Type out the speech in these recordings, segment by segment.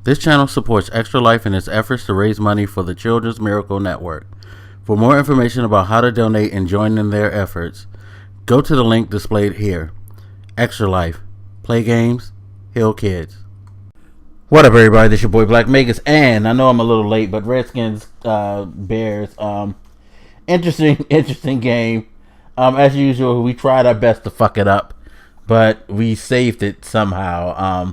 This channel supports Extra Life in its efforts to raise money for the Children's Miracle Network. For more information about how to donate and join in their efforts, go to the link displayed here. Extra Life. Play games, heal kids. What up, everybody? This is your boy Black Magus, and I know I'm a little late, but Redskins, Bears, interesting game. As usual, we tried our best to fuck it up, but we saved it somehow.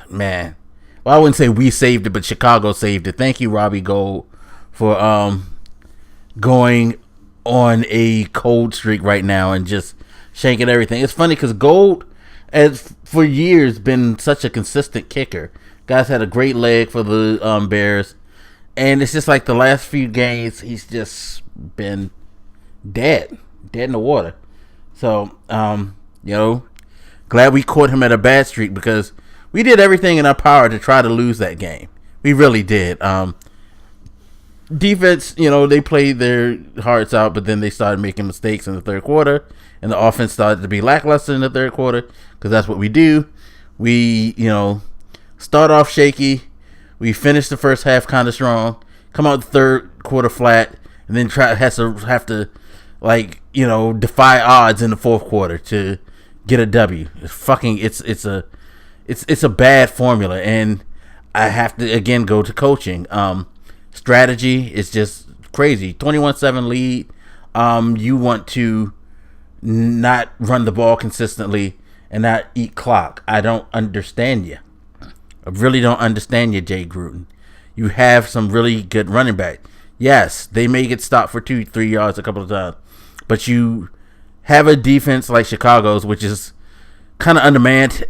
Man. Well, I wouldn't say we saved it, but Chicago saved it. Thank you, Robbie Gold, for going on a cold streak right now and just shanking everything. It's funny because Gold has for years been such a consistent kicker. Guys had a great leg for the Bears, and it's just like the last few games he's just been dead in the water. So glad we caught him at a bad streak because we did everything in our power to try to lose that game. We really did. Defense, they played their hearts out, but then they started making mistakes in the third quarter, and the offense started to be lackluster in the third quarter because that's what we do. We, start off shaky. We finish the first half kind of strong, come out the third quarter flat, and then have to defy odds in the fourth quarter to get a W. It's a bad formula, and I have to again go to coaching. Strategy is just crazy. 21-7 lead. You want to not run the ball consistently and not eat clock. I don't understand you. I really don't understand you, Jay Gruden. You have some really good running back. Yes, they may get stopped for 2-3 yards a couple of times, but you have a defense like Chicago's, which is kind of undermanned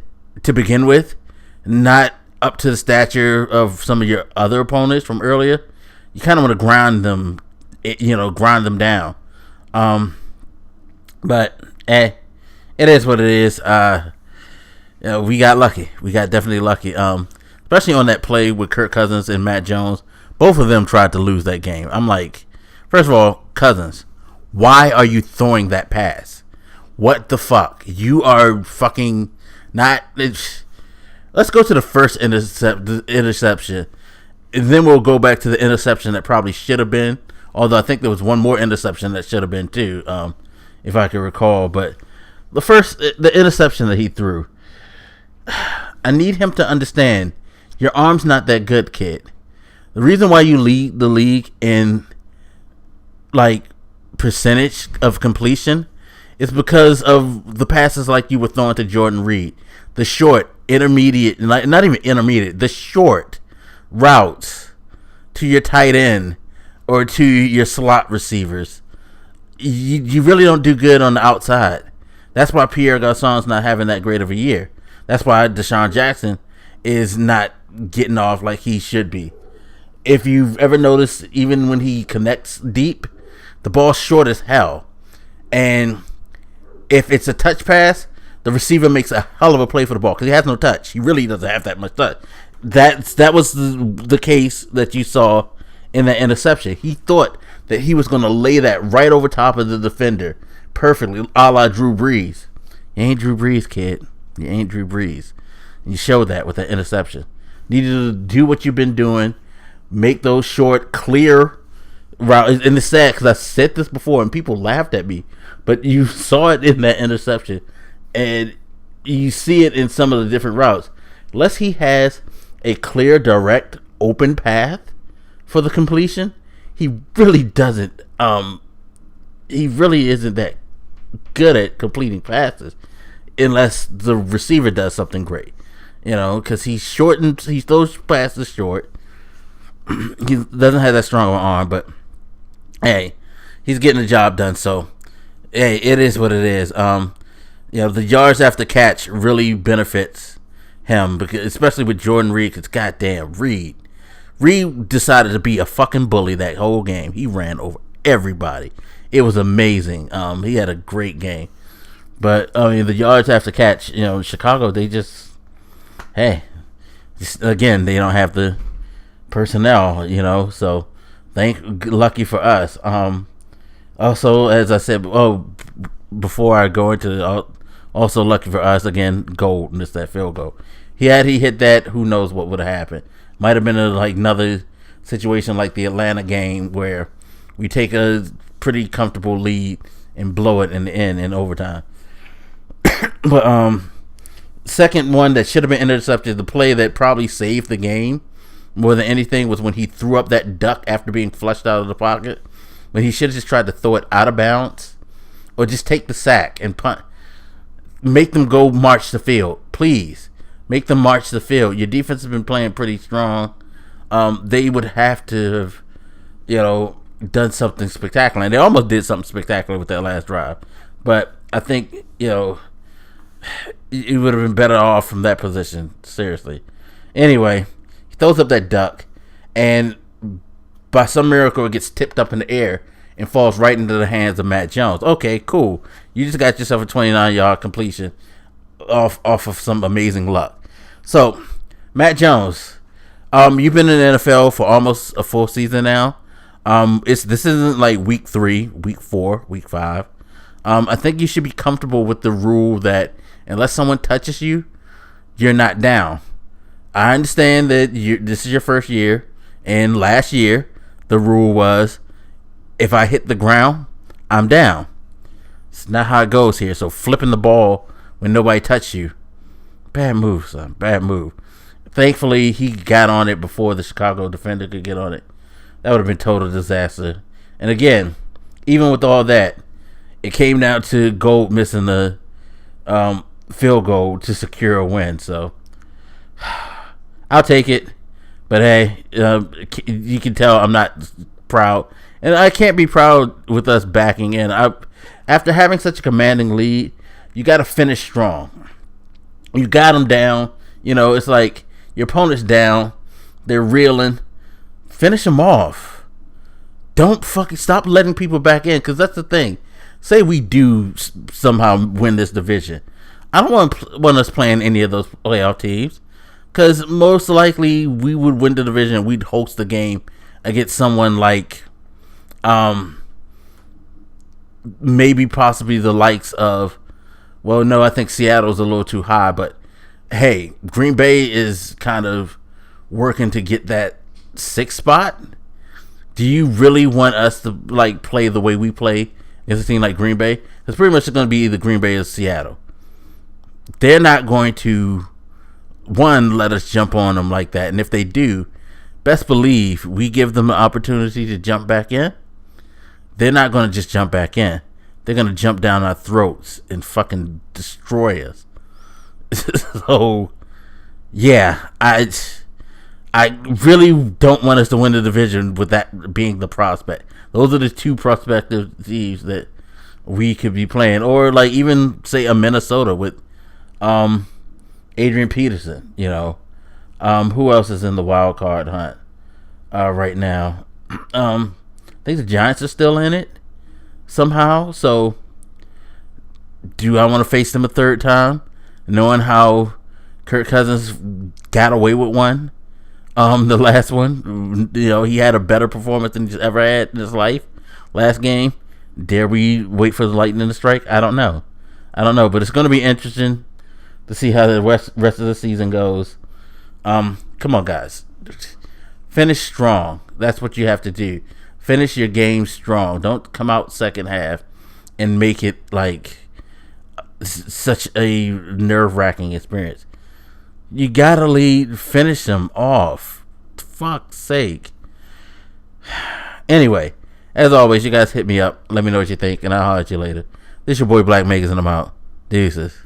to begin with, not up to the stature of some of your other opponents from earlier. You kind of want to grind them down. But it is what it is. We got lucky. We got definitely lucky. Especially on that play with Kirk Cousins and Matt Jones. Both of them tried to lose that game. I'm like, first of all, Cousins, why are you throwing that pass? What the fuck? You are fucking not. Let's go to the first interception, and then we'll go back to the interception that probably should have been. Although I think there was one more interception that should have been too, if I can recall. But the interception that he threw, I need him to understand your arm's not that good, kid. The reason why you lead the league in percentage of completion is because of the passes like you were throwing to Jordan Reed. The short, intermediate, not even intermediate, the short routes to your tight end or to your slot receivers. You really don't do good on the outside. That's why Pierre Garçon's not having that great of a year. That's why Deshaun Jackson is not getting off like he should be. If you've ever noticed, even when he connects deep, the ball's short as hell. And if it's a touch pass, the receiver makes a hell of a play for the ball because he has no touch. He really doesn't have that much touch. That was the case that you saw in that interception. He thought that he was going to lay that right over top of the defender perfectly, a la Drew Brees. You ain't Drew Brees, kid. You ain't Drew Brees. And you showed that with that interception. Needed to do what you've been doing. Make those short, clear routes. And it's sad because I said this before and people laughed at me. But you saw it in that interception. And you see it in some of the different routes. Unless he has a clear, direct, open path for the completion, he really doesn't. He really isn't that good at completing passes, unless the receiver does something great. Because he throws passes short. He doesn't have that strong of an arm, but hey, he's getting the job done. So hey, it is what it is. The yards after catch really benefits him, because especially with Jordan Reed, because goddamn Reed decided to be a fucking bully that whole game. He ran over everybody. It was amazing. He had a great game. But the yards after catch, Chicago, they they don't have the personnel, so lucky for us. Also, as I said, before I go into also lucky for us, again, Gold missed that field goal. Had he hit that, who knows what would have happened. Might have been another situation like the Atlanta game where we take a pretty comfortable lead and blow it in the end in overtime. But second one that should have been intercepted, the play that probably saved the game more than anything, was when he threw up that duck after being flushed out of the pocket. But he should have just tried to throw it out of bounds, or just take the sack and punt. Make them go march the field, please. Make them march the field. Your defense has been playing pretty strong. They would have to have, done something spectacular. And they almost did something spectacular with that last drive. But I think, it would have been better off from that position. Seriously. Anyway, he throws up that duck, and by some miracle, it gets tipped up in the air and falls right into the hands of Matt Jones. Okay, cool. You just got yourself a 29-yard completion off of some amazing luck. So, Matt Jones, you've been in the NFL for almost a full season now. This isn't like week 3, week 4, week 5. I think you should be comfortable with the rule that unless someone touches you, you're not down. I understand that this is your first year, and last year the rule was if I hit the ground, I'm down. It's not how it goes here. So flipping the ball when nobody touched you, bad move, son. Bad move. Thankfully, he got on it before the Chicago defender could get on it. That would have been total disaster. And again, even with all that, it came down to Gold missing the field goal to secure a win. So I'll take it. But hey, you can tell I'm not proud. And I can't be proud with us backing in. After having such a commanding lead, you got to finish strong. You got them down. It's like your opponent's down. They're reeling. Finish them off. Don't fucking stop letting people back in, because that's the thing. Say we do somehow win this division. I don't want us playing any of those playoff teams, because most likely we would win the division. We'd host the game against someone like maybe possibly the likes of, well, no, I think Seattle's a little too high, but hey, Green Bay is kind of working to get that 6th spot. Do you really want us to play the way we play as a team like Green Bay? It's pretty much going to be either Green Bay or Seattle. They're not going to, let us jump on them like that. And if they do, best believe we give them an opportunity to jump back in. They're not going to just jump back in. They're going to jump down our throats and fucking destroy us. So, yeah, I really don't want us to win the division with that being the prospect. Those are the two prospective teams that we could be playing. Or even say a Minnesota with Adrian Peterson, who else is in the wild card hunt right now? I think the Giants are still in it somehow. So do I want to face them a third time, knowing how Kirk Cousins got away with one? The last one, he had a better performance than he's ever had in his life. Last game, dare we wait for the lightning to strike? I don't know, but it's going to be interesting to see how the rest of the season goes. Come on, guys, finish strong. That's what you have to do. Finish your game strong. Don't come out second half and make it such a nerve-wracking experience. You gotta lead, finish them off. Fuck's sake. Anyway, as always, you guys hit me up. Let me know what you think, and I'll holler at you later. This your boy Black Megas, and I'm out. Deuces.